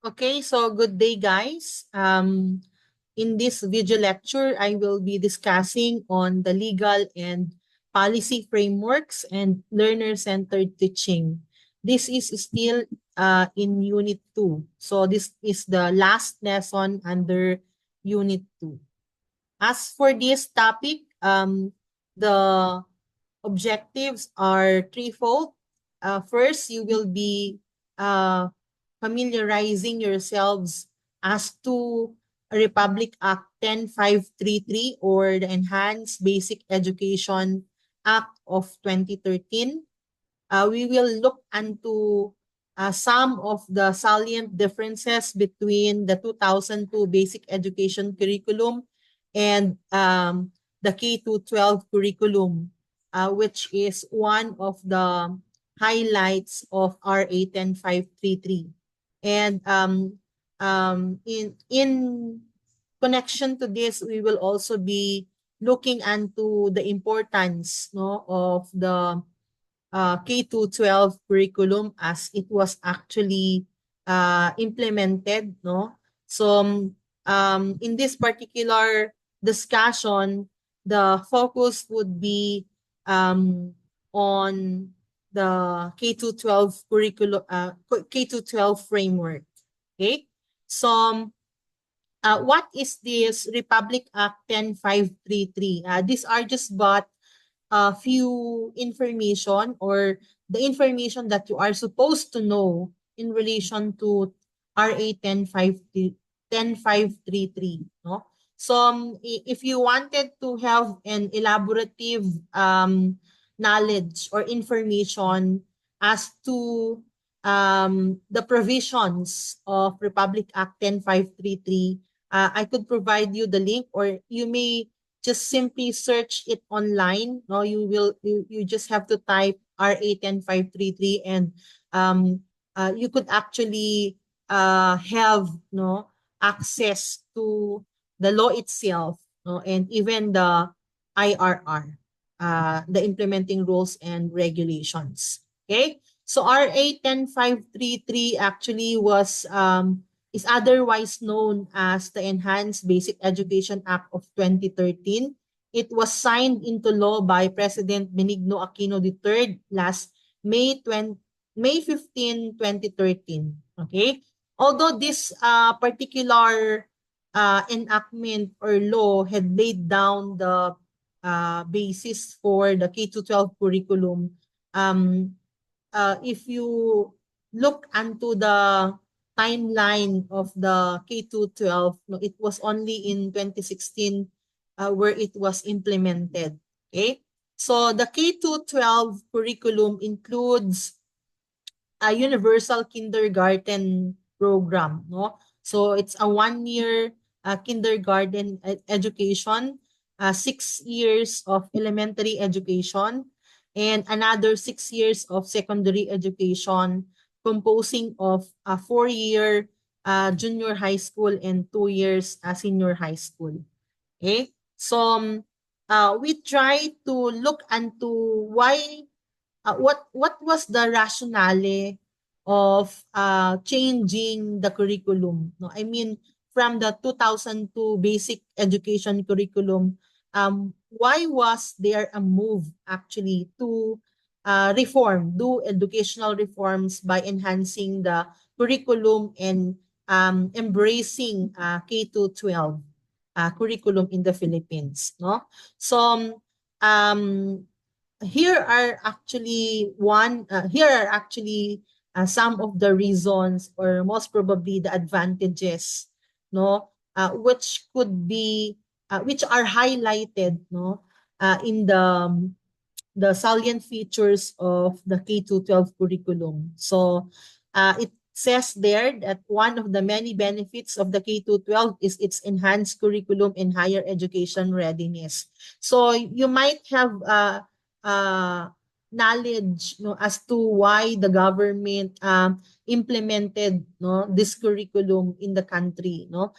Okay, so good day, guys. In this video lecture, I will be discussing on the legal and policy frameworks and learner-centered teaching. This is still in Unit 2. So this is the last lesson under Unit 2. As for this topic, the objectives are threefold. First, you will be uh, familiarizing yourselves as to Republic Act 10533 or the Enhanced Basic Education Act of 2013. We will look into some of the salient differences between the 2002 Basic Education Curriculum and the K-12 curriculum, which is one of the highlights of RA 10533. And in connection to this, we will also be looking into the importance of the K-12 curriculum as it was actually implemented, no? So in this particular discussion, the focus would be on the K-12 curriculum, K-12 framework. Okay, so what is this Republic Act 10533? These are just but few information or the information that you are supposed to know in relation to RA 10533, no? So if you wanted to have an elaborative knowledge or information as to the provisions of Republic Act 10533, I could provide you the link, or you may just simply search it online. No, you just have to type RA 10533 and you could actually have no access to the law itself, no, and even the IRR, the implementing rules and regulations. Okay, so RA 10533 actually is otherwise known as the Enhanced Basic Education Act of 2013. It was signed into law by President Benigno Aquino III last May 15, 2013. Okay? Although this particular enactment or law had laid down the basis for the K-12 curriculum, um, if you look into the timeline of the K-12, no, it was only in 2016 where it was implemented. Okay? So the K-12 curriculum includes a universal kindergarten program, no? So it's a 1 year kindergarten education, 6 years of elementary education, and another 6 years of secondary education, composing of a 4 year junior high school and 2 years senior high school. Okay, so we try to look into why what was the rationale of changing the curriculum, no? I mean, from the 2002 basic education curriculum, why was there a move actually to do educational reforms by enhancing the curriculum and embracing K to 12 curriculum in the Philippines, no? So um, here are actually some of the reasons, or most probably the advantages, no, which are highlighted, no, in the salient features of the K to 12 curriculum. So it says there that one of the many benefits of the K to 12 is its enhanced curriculum and higher education readiness. So you might have uh, knowledge, no, as to why the government implemented, no, this curriculum in the country, no.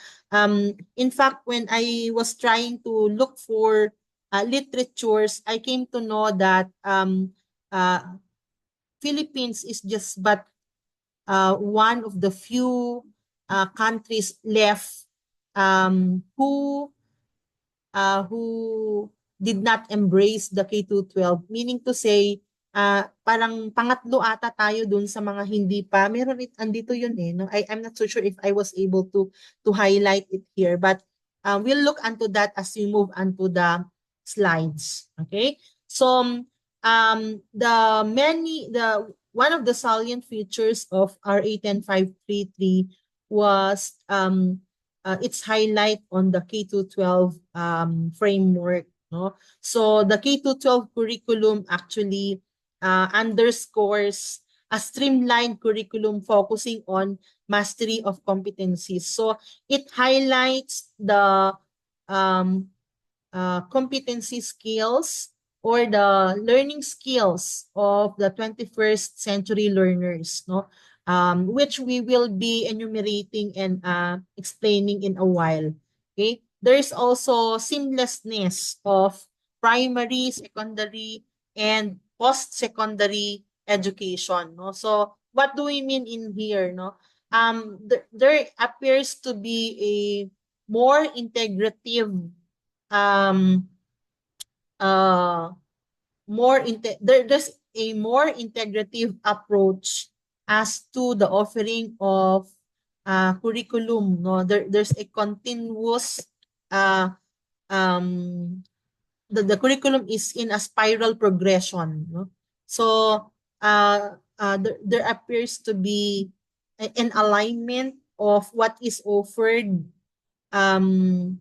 In fact, when I was trying to look for literatures, I came to know that uh, Philippines is just but one of the few countries left who did not embrace the K-12, meaning to say, parang pangatlo ata tayo dun sa mga hindi pa. Meron andito yun eh. No? I'm not so sure if I was able to highlight it here, but we'll look into that as we move onto the slides. Okay? So, one of the salient features of RA 10533 was its highlight on the K-12 framework. No? So the K-12 curriculum actually underscores a streamlined curriculum focusing on mastery of competencies. So it highlights the um, competency skills or the learning skills of the 21st century learners, no? Which we will be enumerating and explaining in a while. Okay? There is also seamlessness of primary, secondary, and post-secondary education. No? So what do we mean in here? No? There appears to be a more integrative um uh there's a more integrative approach as to the offering of curriculum. No, there's a continuous uh um the curriculum is in a spiral progression, no? So there appears to be an alignment of what is offered um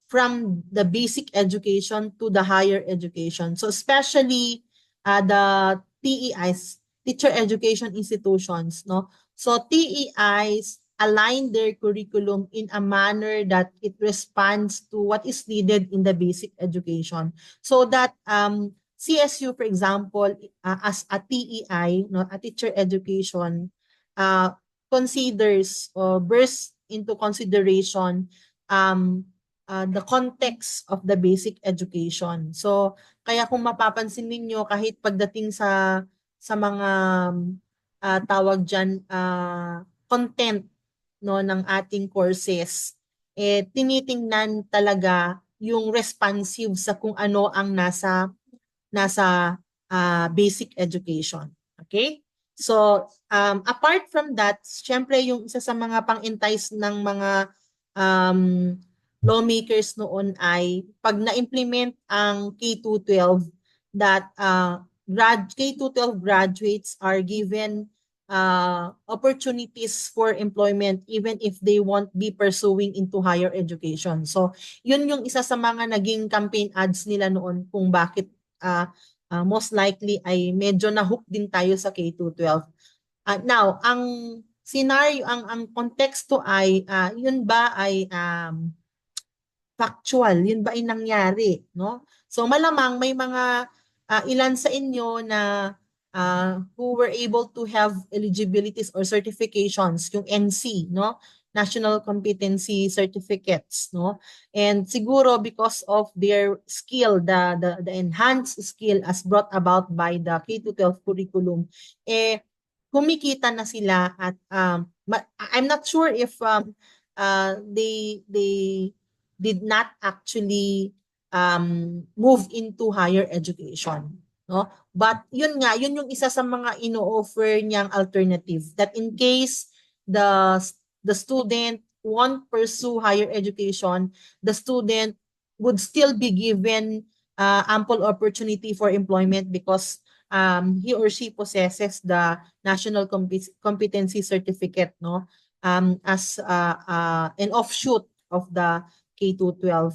from the basic education to the higher education. So especially the TEIs, teacher education institutions, no? So TEIs align their curriculum in a manner that it responds to what is needed in the basic education. So that CSU, for example, as a TEI, no, a teacher education, considers or bears into consideration um, the context of the basic education. So, kaya kung mapapansin ninyo kahit pagdating sa mga tawag diyan content no ng ating courses tinitingnan talaga yung responsive sa kung ano ang nasa basic education. Okay? So, apart from that, syempre yung isa sa mga pang-entice ng mga um, lawmakers noon ay pag na-implement ang K-12 that K-12 graduates are given opportunities for employment even if they won't be pursuing into higher education. So, yun yung isa sa mga naging campaign ads nila noon kung bakit most likely ay medyo na-hook din tayo sa K-12. Now, ang scenario, ang konteksto ay yun ba ay factual, yun ba ay nangyari, no? So malamang may mga ilan sa inyo na who were able to have eligibilities or certifications, yung NC, no? National Competency Certificates, no? And siguro because of their skill, the enhanced skill as brought about by the K-12 curriculum, kumikita na sila at I'm not sure if they did not actually move into higher education, no? But yun nga, yun yung isa sa mga ino-offer niyang alternative, that in case the student won't pursue higher education, the student would still be given ample opportunity for employment because he or she possesses the national competency certificate, no? As an offshoot of the K-12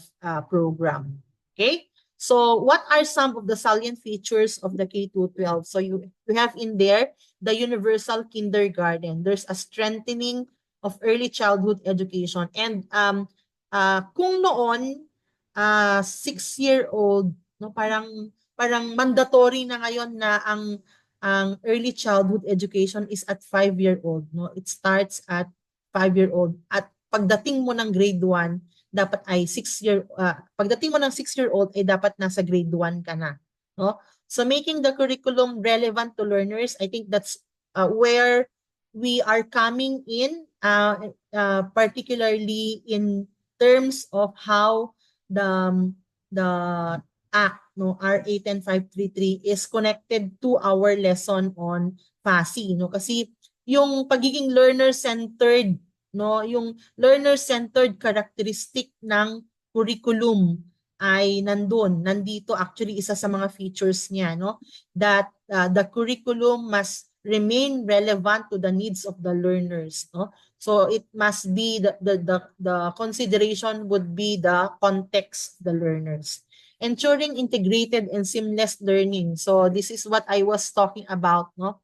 program. Okay? So what are some of the salient features of the K-12? So you have in there the universal kindergarten. There's a strengthening of early childhood education. And kung noon 6-year-old, no, parang mandatory na ngayon na ang early childhood education is at 5-year-old, no? It starts at 5-year-old. At pagdating mo ng grade 1, dapat ay pagdating mo ng 6-year-old ay dapat nasa grade 1 ka na, no? So making the curriculum relevant to learners, I think that's where we are coming in, particularly in terms of how the act, no, RA 10533 is connected to our lesson on FASI, no, kasi yung pagiging learner-centered, no, yung learner-centered characteristic ng curriculum ay nandito actually isa sa mga features niya, no, that the curriculum must remain relevant to the needs of the learners, no. So it must be the consideration would be the context of the learners. Ensuring integrated and seamless learning. So this is what I was talking about, no,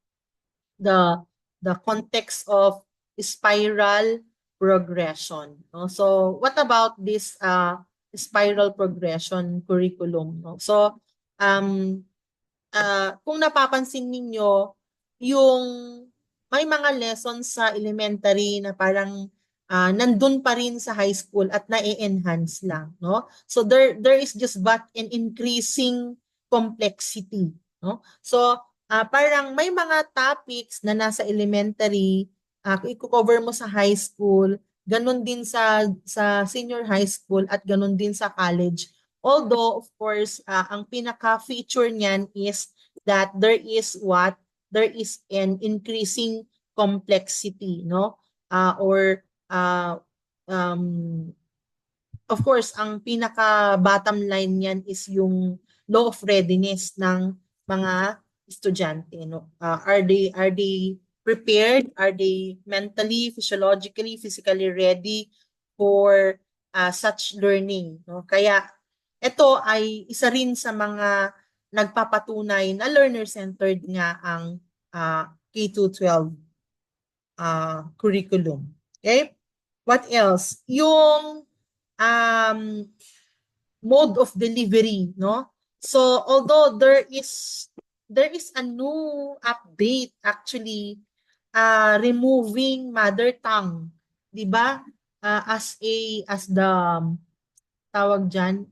the context of spiral progression, no. So what about this spiral progression curriculum, no? So um kung napapansin ninyo, yung may mga lessons sa elementary na parang nandun pa rin sa high school at na-enhance lang, no? So there is just but an increasing complexity, no? So parang may mga topics na nasa elementary, kung i-cover mo sa high school, ganun din sa senior high school at ganun din sa college. Although, of course, ang pinaka-feature niyan is that there is an increasing complexity, no? Or um, of course, ang pinaka bottom line niyan is yung law of readiness ng mga estudyante, no? Are they prepared? Are they mentally, physiologically, physically ready for such learning, no? Kaya ito ay isa rin sa mga nagpapatunay na learner-centered nga ang K-12 curriculum. Okay? What else? Yung um, mode of delivery, no? So although there is a new update actually, removing mother tongue, 'di ba? As the tawag diyan,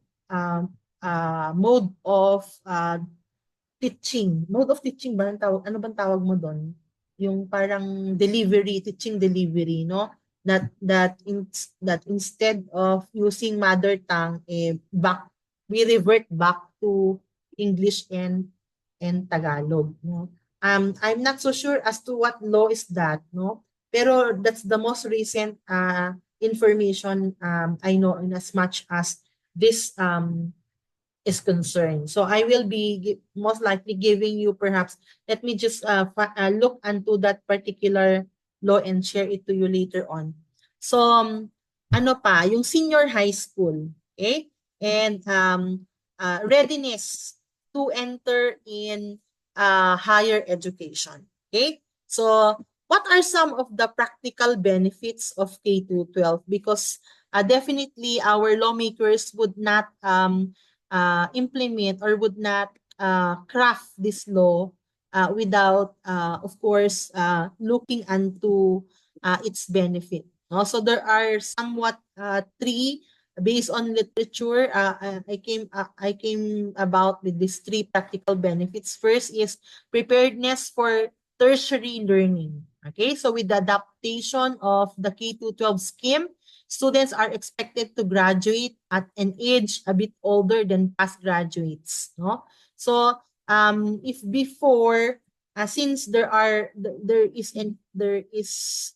mode of teaching. Mode of teaching ba ang tawag? Ano bang tawag mo doon? Yung parang delivery, teaching delivery, no? That instead of using mother tongue, we revert back to English and Tagalog, no? I'm not so sure as to what law is that, no? Pero that's the most recent information I know, in as much as this is concerned. So I will be most likely giving you, perhaps, let me just look into that particular law and share it to you later on. So ano pa, yung senior high school, okay? And readiness to enter in higher education, okay? So what are some of the practical benefits of K-12? Because definitely our lawmakers would not implement or would not craft this law without, of course, looking into its benefit. No? So there are somewhat three, based on literature. I came about with these three practical benefits. First is preparedness for tertiary learning. Okay, so with the adaptation of the K-12 scheme, students are expected to graduate at an age a bit older than past graduates, no? So if before, since there is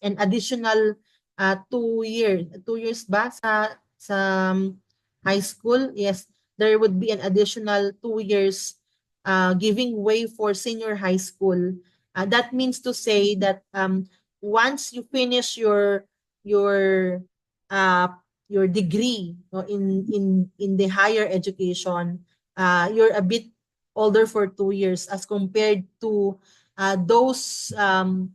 an additional 2 years ba sa high school, yes, there would be an additional 2 years giving way for senior high school. That means to say that once you finish your uh, your degree, no, in the higher education, you're a bit older for 2 years as compared to those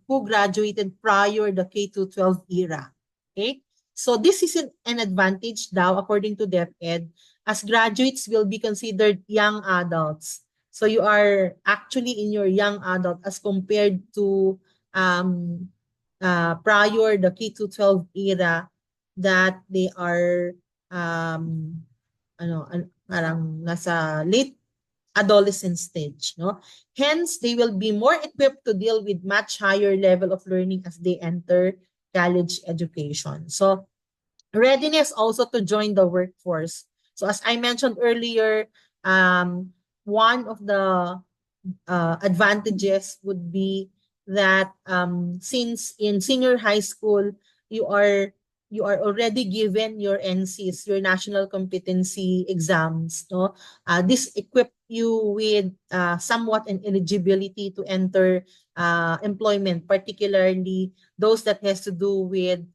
who graduated prior the K-12 era. Okay? So this is an advantage daw according to DepEd, as graduates will be considered young adults. So you are actually in your young adult as compared to prior the K-12 era, that they are parang nasa late adolescent stage, no? Hence, they will be more equipped to deal with much higher level of learning as they enter college education. So, readiness also to join the workforce. So, as I mentioned earlier, one of the advantages would be that since in senior high school you are you are already given your NCs, your national competency exams, no? This equip you with somewhat an eligibility to enter employment, particularly those that has to do with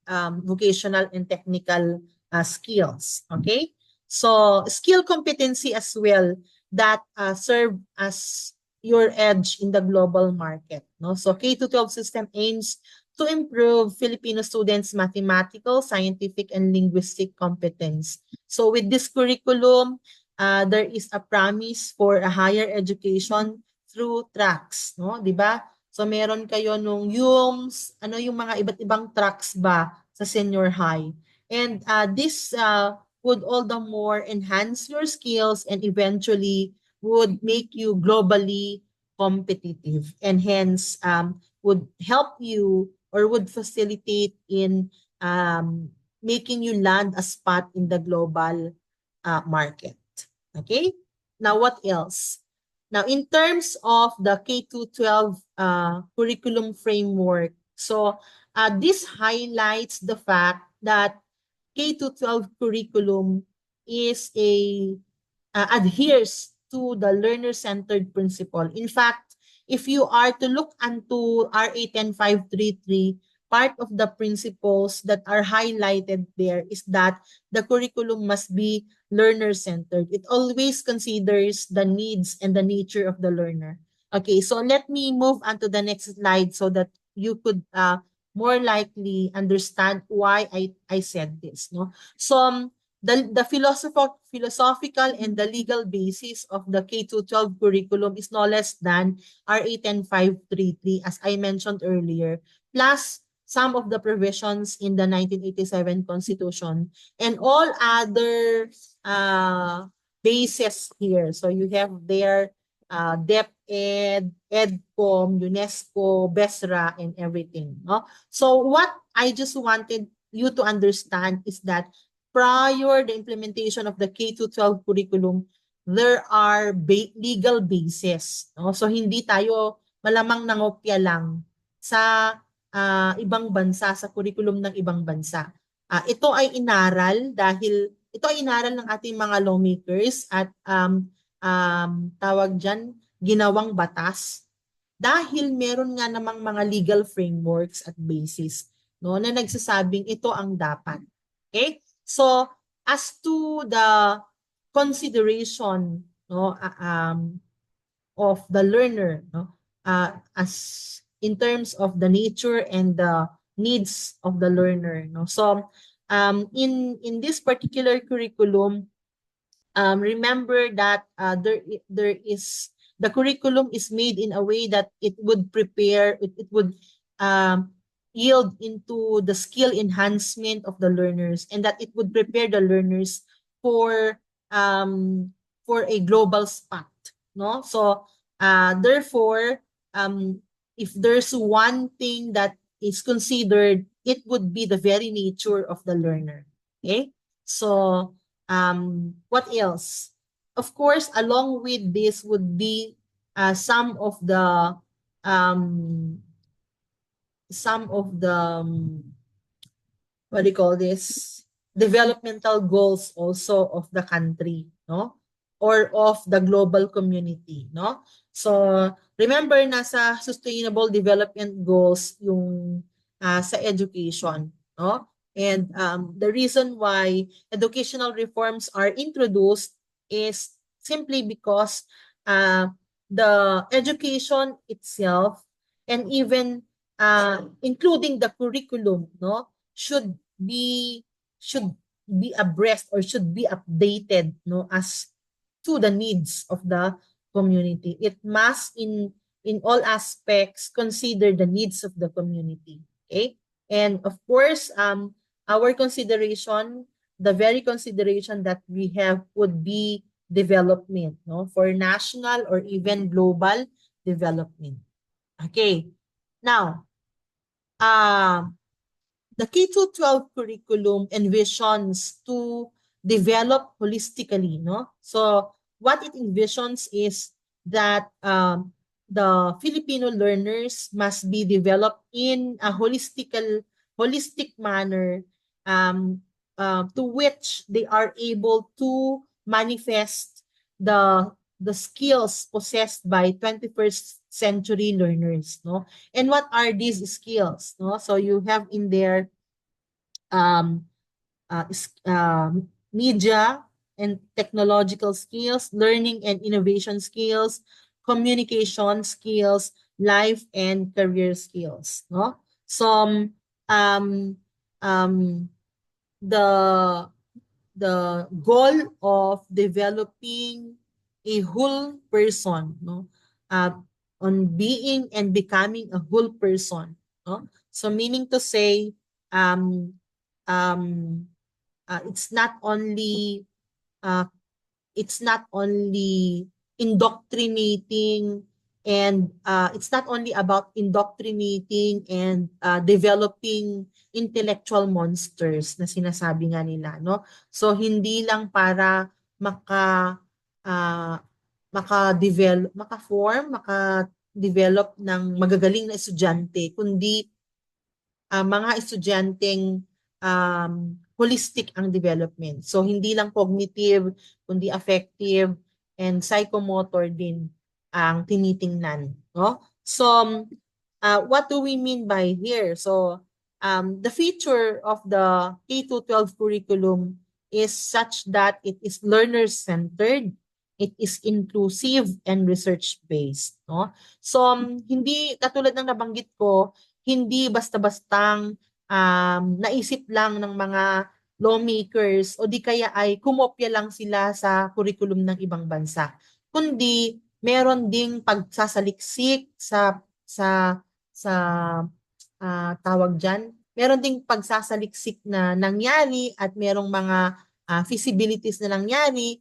vocational and technical skills. Okay, so skill competency as well that serve as your edge in the global market. No? So K-12 system aims to improve Filipino students' mathematical, scientific, and linguistic competence. So with this curriculum, there is a promise for a higher education through tracks, no? 'Di ba? So meron kayo nung UMS, ano yung mga iba't ibang tracks ba sa senior high. And this would all the more enhance your skills and eventually would make you globally competitive and hence would help you or would facilitate in making you land a spot in the global market. Okay? Now, what else? Now, in terms of the K-12 curriculum framework, so this highlights the fact that K-12 curriculum is a adheres to the learner-centered principle. In fact, if you are to look into RA 10533, part of the principles that are highlighted there is that the curriculum must be learner-centered. It always considers the needs and the nature of the learner. Okay, so let me move on to the next slide so that you could more likely understand why I said this. No? So the philosophical and the legal basis of the K-12 curriculum is no less than RA 10533 as I mentioned earlier, plus some of the provisions in the 1987 Constitution and all other bases here. So you have there DepEd, EDCOM, UNESCO, BESRA, and everything. No? So what I just wanted you to understand is that prior the implementation of the K-12 curriculum, there are legal basis. No? So hindi tayo malamang nangopya lang sa ibang bansa, sa curriculum ng ibang bansa. Ito ay inaral dahil ito ay inaral ng ating mga lawmakers at tawag dyan, ginawang batas dahil meron nga namang mga legal frameworks at basis no, na nagsasabing ito ang dapat. Okay? So, as to the consideration no, of the learner, no, as in terms of the nature and the needs of the learner. No? So, in this particular curriculum, remember that there is the curriculum is made in a way that it would prepare, it would yield into the skill enhancement of the learners and that it would prepare the learners um, for a global spot. No? So, therefore, if there's one thing that is considered, it would be the very nature of the learner. Okay? So, what else? Of course, along with this would be some of the um, what do you call this? Developmental goals also of the country, no? Or of the global community, no? So, remember nasa sustainable development goals yung sa education, no? And the reason why educational reforms are introduced is simply because the education itself and even including the curriculum, no, should be should be abreast or should be updated, no, as to the needs of the community. It must in all aspects consider the needs of the community. Okay, and of course, our consideration, the very consideration that we have would be development, no? For national or even global development. Okay. Now, the K-12 curriculum envisions to develop holistically, no? So what it envisions is that the Filipino learners must be developed in a holistic manner, um, to which they are able to manifest the skills possessed by 21st century learners, no? And what are these skills, no? So you have in there um, media and technological skills, learning and innovation skills, communication skills, life and career skills, no? So um, um, the goal of developing a whole person, no? Uh, on being and becoming a whole person, no? So meaning to say, um, um, it's not only uh, it's not only indoctrinating and it's not only about indoctrinating and developing intellectual monsters na sinasabi nga nila, no? So hindi lang para uh, maka-develop ng magagaling na estudyante, kundi mga estudyanteng holistic ang development. So hindi lang cognitive, kundi affective and psychomotor din ang tinitingnan, no? So what do we mean by here? So the feature of the K-12 curriculum is such that it is learner-centered, it is inclusive and research-based, no? So hindi katulad ng nabanggit ko, hindi basta-bastang naisip lang ng mga lawmakers o di kaya ay kumopya lang sila sa curriculum ng ibang bansa. Kundi meron ding pagsasaliksik sa tawag diyan. Meron ding pagsasaliksik na nangyari at merong mga feasibilities na nangyari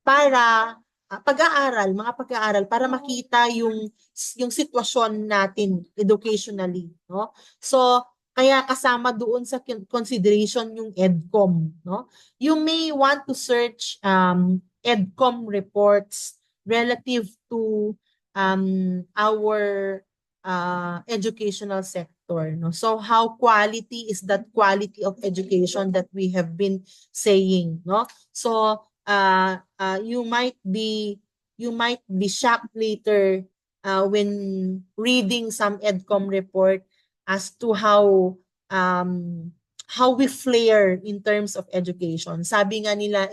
para mga pag-aaral para makita yung sitwasyon natin educationally, no? So kaya kasama doon sa consideration yung EDCOM, no? You may want to search EDCOM reports relative to our educational sector, no? So how quality is that quality of education that we have been saying, no? So you might be shocked later when reading some EDCOM report as to how we flare in terms of education. Sabi nga nila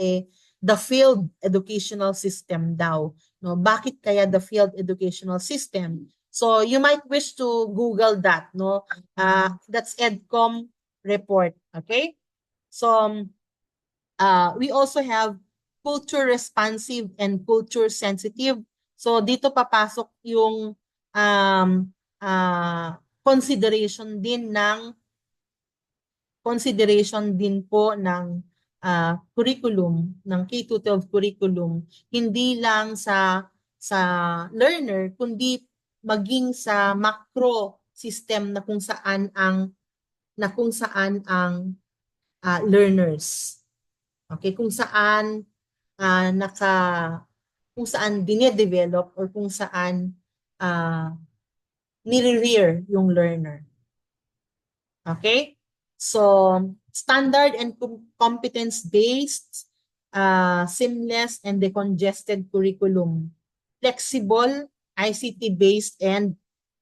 the failed educational system daw, no? Bakit kaya the failed educational system? So you might wish to Google that, no? That's EDCOM report, okay? So we also have culture responsive and culture sensitive. So dito papasok yung consideration din po ng curriculum, ng K-12 curriculum, hindi lang sa learner, kundi maging sa macro system na kung saan ang learners. Okay, uh, naka kung saan dine-develop or kung saan nire-rear yung learner. Okay? So, standard and competence-based, seamless and decongested curriculum. Flexible, ICT-based and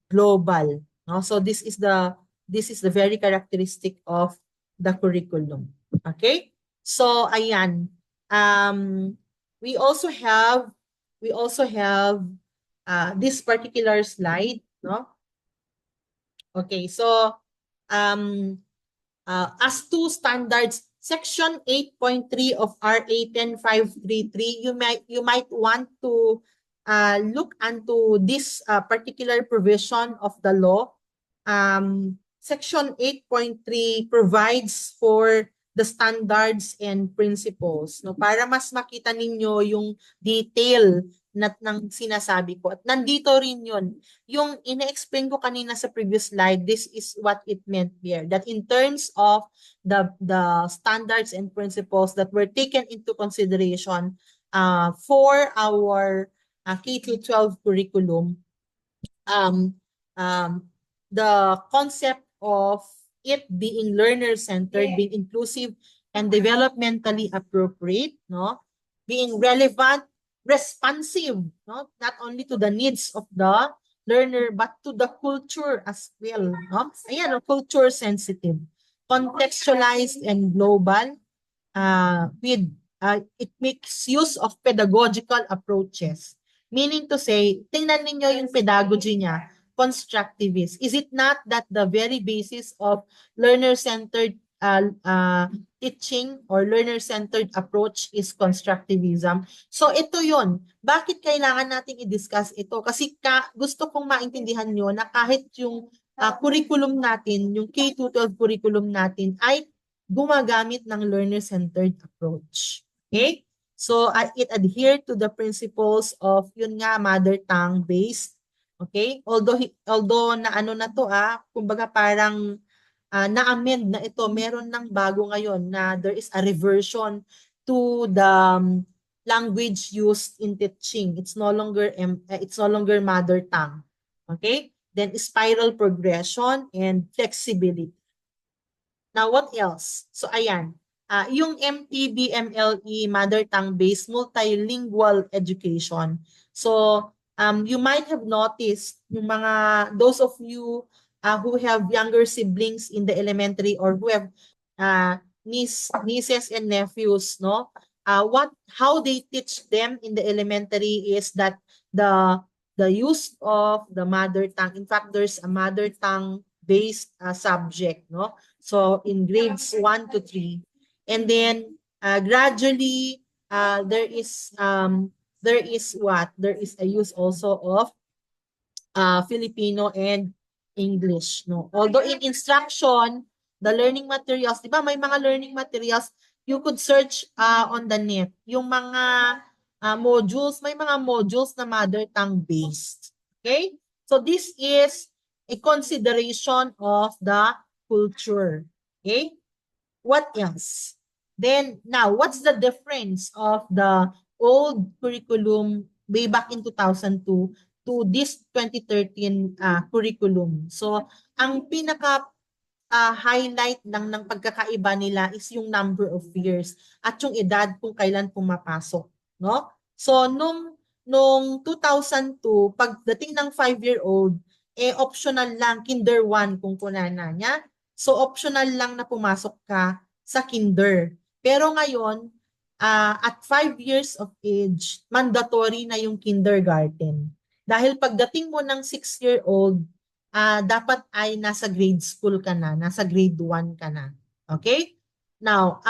global. No? So this is the very characteristic of the curriculum. Okay? So ayan. We also have this particular slide, no? Okay, so um as to standards, section 8.3 of RA 10533, you might want to look into this particular provision of the law. Section 8.3 provides for the standards and principles, no, para mas makita ninyo yung detail ng sinasabi ko. At nandito rin yun. Yung ina-explain ko kanina sa previous slide, this is what it meant here. That in terms of the standards and principles that were taken into consideration for our K-12 curriculum, um, um, the concept of it being learner-centered, being inclusive and developmentally appropriate, no? Being relevant, responsive, no? Not only to the needs of the learner but to the culture as well, no? Ayan, culture sensitive, contextualized and global, with it makes use of pedagogical approaches. Meaning to say, tingnan ninyo yung pedagogy niya, constructivist. Is it not that the very basis of learner-centered teaching or learner-centered approach is constructivism? So ito yun. Bakit kailangan nating i-discuss ito? Kasi gusto kong maintindihan nyo na kahit yung curriculum natin, yung K-12 curriculum natin ay gumagamit ng learner-centered approach. Okay? So, it adhere to the principles of, yun nga, mother tongue based. Okay? Although na ano na to, kumbaga parang na-amend na ito, meron ng bago ngayon na there is a reversion to the language used in teaching. It's no longer mother tongue. Okay? Then spiral progression and flexibility. Now, what else? So, ayan. Yung MTB, MLE, Mother Tongue-Based Multilingual Education. So, you might have noticed yung those of you who have younger siblings in the elementary or who have nieces and nephews, no? How they teach them in the elementary is that the use of the mother tongue. In fact, there's a mother tongue based subject, no? So in grades 1 to 3. And then gradually there is what? There is a use also of Filipino and English, no? Although in instruction, the learning materials, di ba may mga learning materials, you could search on the net. Yung mga modules, may mga modules na mother tongue based. Okay? So this is a consideration of the culture. Okay? What else? Then, now, what's the difference of the old curriculum way back in 2002 to this 2013 curriculum? So, ang pinaka highlight lang ng pagkakaiba nila is yung number of years at yung edad kung kailan pumapasok, no? So nung 2002, pagdating ng 5-year-old, optional lang kinder 1 kung kunana niya. So optional lang na pumasok ka sa kinder. Pero ngayon, at 5 years of age, mandatory na yung kindergarten. Dahil pagdating mo ng 6-year-old, dapat ay nasa grade school ka na, nasa grade 1 ka na. Okay? Now,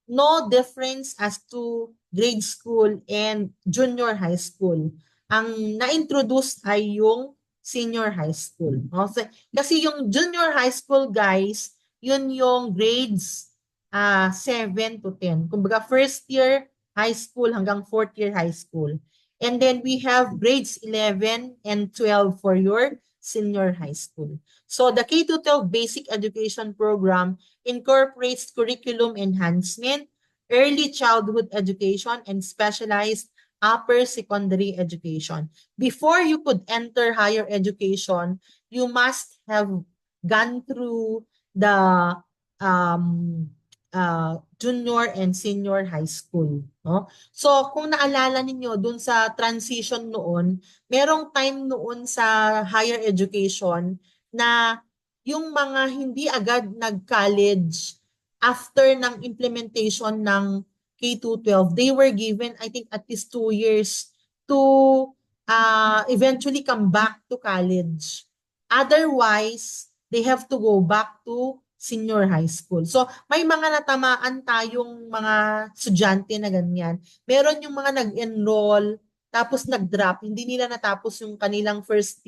no difference as to grade school and junior high school. Ang na-introduce ay yung senior high school. Okay? Kasi yung junior high school, guys, yun yung grades 7 to 10. Kumbaga, first year high school hanggang 4th year high school. And then we have grades 11 and 12 for your senior high school. So the K-12 basic education program incorporates curriculum enhancement, early childhood education, and specialized upper secondary education. Before you could enter higher education, you must have gone through the junior and senior high school. No? So kung naalala ninyo dun sa transition noon, merong time noon sa higher education na yung mga hindi agad nag-college after ng implementation ng K-12, they were given, I think, at least 2 years to eventually come back to college. Otherwise, they have to go back to senior high school. So, may mga natamaan tayong mga estudyante na ganyan. Meron yung mga nag-enroll, tapos nag-drop, hindi nila natapos yung kanilang first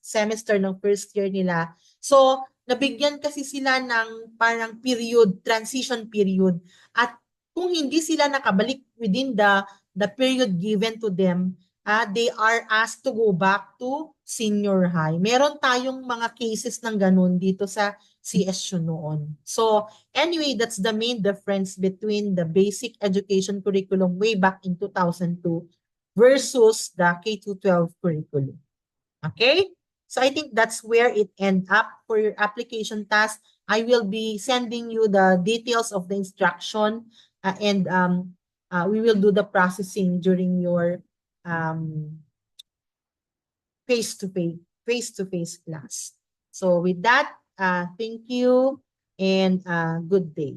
semester ng first year nila. So, nabigyan kasi sila ng parang period, transition period. At kung hindi sila nakabalik within the period given to them, they are asked to go back to senior high. Meron tayong mga cases ng ganun dito sa CSU noon. So anyway, that's the main difference between the basic education curriculum way back in 2002 versus the K-12 curriculum. Okay? So I think that's where it end up for your application task. I will be sending you the details of the instruction and we will do the processing during your um, face-to-face class. So with that, thank you and good day.